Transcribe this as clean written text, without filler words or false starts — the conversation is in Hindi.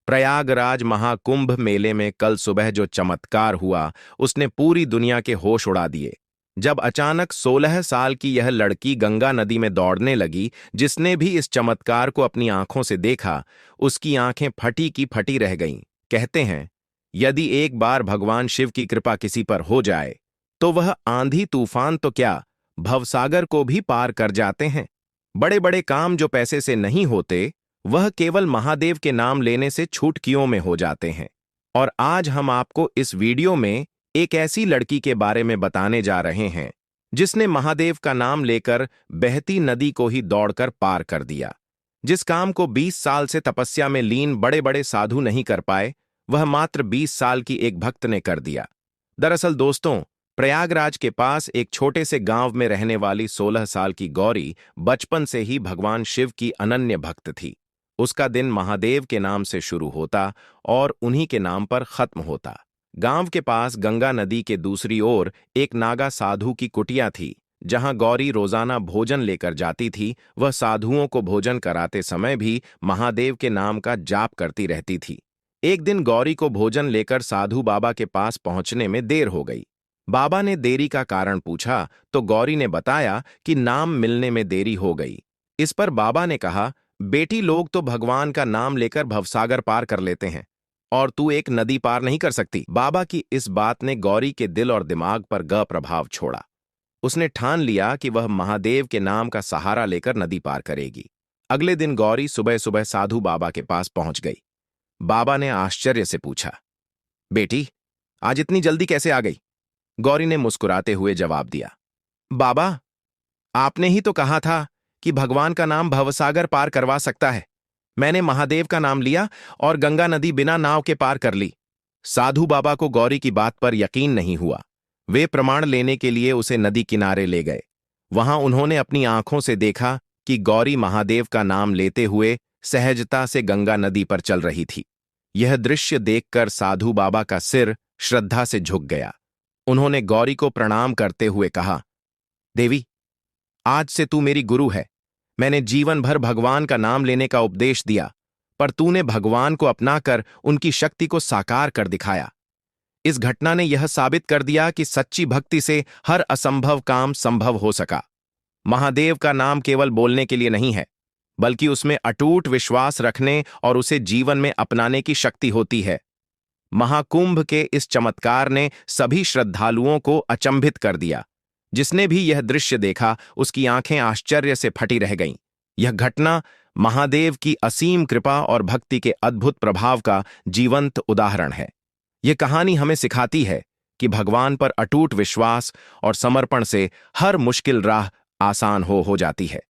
प्रयागराज महाकुंभ मेले में कल सुबह जो चमत्कार हुआ उसने पूरी दुनिया के होश उड़ा दिए। जब अचानक 16 साल की यह लड़की गंगा नदी में दौड़ने लगी, जिसने भी इस चमत्कार को अपनी आंखों से देखा, उसकी आंखें फटी की फटी रह गईं। कहते हैं, यदि एक बार भगवान शिव की कृपा किसी पर हो जाए तो वह आंधी तूफान तो क्या, भवसागर को भी पार कर जाते हैं। बड़े बड़े काम जो पैसे से नहीं होते, वह केवल महादेव के नाम लेने से छुटकियों में हो जाते हैं। और आज हम आपको इस वीडियो में एक ऐसी लड़की के बारे में बताने जा रहे हैं जिसने महादेव का नाम लेकर बहती नदी को ही दौड़कर पार कर दिया। जिस काम को 20 साल से तपस्या में लीन बड़े बड़े साधु नहीं कर पाए, वह मात्र 20 साल की एक भक्त ने कर दिया। दरअसल दोस्तों, प्रयागराज के पास एक छोटे से गांव में रहने वाली 16 साल की गौरी बचपन से ही भगवान शिव की अनन्य भक्त थी। उसका दिन महादेव के नाम से शुरू होता और उन्हीं के नाम पर खत्म होता। गांव के पास गंगा नदी के दूसरी ओर एक नागा साधु की कुटिया थी, जहां गौरी रोजाना भोजन लेकर जाती थी। वह साधुओं को भोजन कराते समय भी महादेव के नाम का जाप करती रहती थी। एक दिन गौरी को भोजन लेकर साधु बाबा के पास पहुंचने में देर हो गई। बाबा ने देरी का कारण पूछा तो गौरी ने बताया कि नाम मिलने में देरी हो गई। इस पर बाबा ने कहा, बेटी, लोग तो भगवान का नाम लेकर भवसागर पार कर लेते हैं और तू एक नदी पार नहीं कर सकती। बाबा की इस बात ने गौरी के दिल और दिमाग पर गहरा प्रभाव छोड़ा। उसने ठान लिया कि वह महादेव के नाम का सहारा लेकर नदी पार करेगी। अगले दिन गौरी सुबह सुबह साधु बाबा के पास पहुंच गई। बाबा ने आश्चर्य से पूछा, बेटी, आज इतनी जल्दी कैसे आ गई? गौरी ने मुस्कुराते हुए जवाब दिया, बाबा, आपने ही तो कहा था कि भगवान का नाम भवसागर पार करवा सकता है। मैंने महादेव का नाम लिया और गंगा नदी बिना नाव के पार कर ली। साधु बाबा को गौरी की बात पर यकीन नहीं हुआ। वे प्रमाण लेने के लिए उसे नदी किनारे ले गए। वहां उन्होंने अपनी आंखों से देखा कि गौरी महादेव का नाम लेते हुए सहजता से गंगा नदी पर चल रही थी। यह दृश्य देखकर साधु बाबा का सिर श्रद्धा से झुक गया। उन्होंने गौरी को प्रणाम करते हुए कहा, देवी, आज से तू मेरी गुरु है। मैंने जीवन भर भगवान का नाम लेने का उपदेश दिया, पर तूने भगवान को अपनाकर उनकी शक्ति को साकार कर दिखाया। इस घटना ने यह साबित कर दिया कि सच्ची भक्ति से हर असंभव काम संभव हो सका। महादेव का नाम केवल बोलने के लिए नहीं है, बल्कि उसमें अटूट विश्वास रखने और उसे जीवन में अपनाने की शक्ति होती है। महाकुंभ के इस चमत्कार ने सभी श्रद्धालुओं को अचंभित कर दिया। जिसने भी यह दृश्य देखा, उसकी आंखें आश्चर्य से फटी रह गईं। यह घटना महादेव की असीम कृपा और भक्ति के अद्भुत प्रभाव का जीवंत उदाहरण है। यह कहानी हमें सिखाती है कि भगवान पर अटूट विश्वास और समर्पण से हर मुश्किल राह आसान हो जाती है।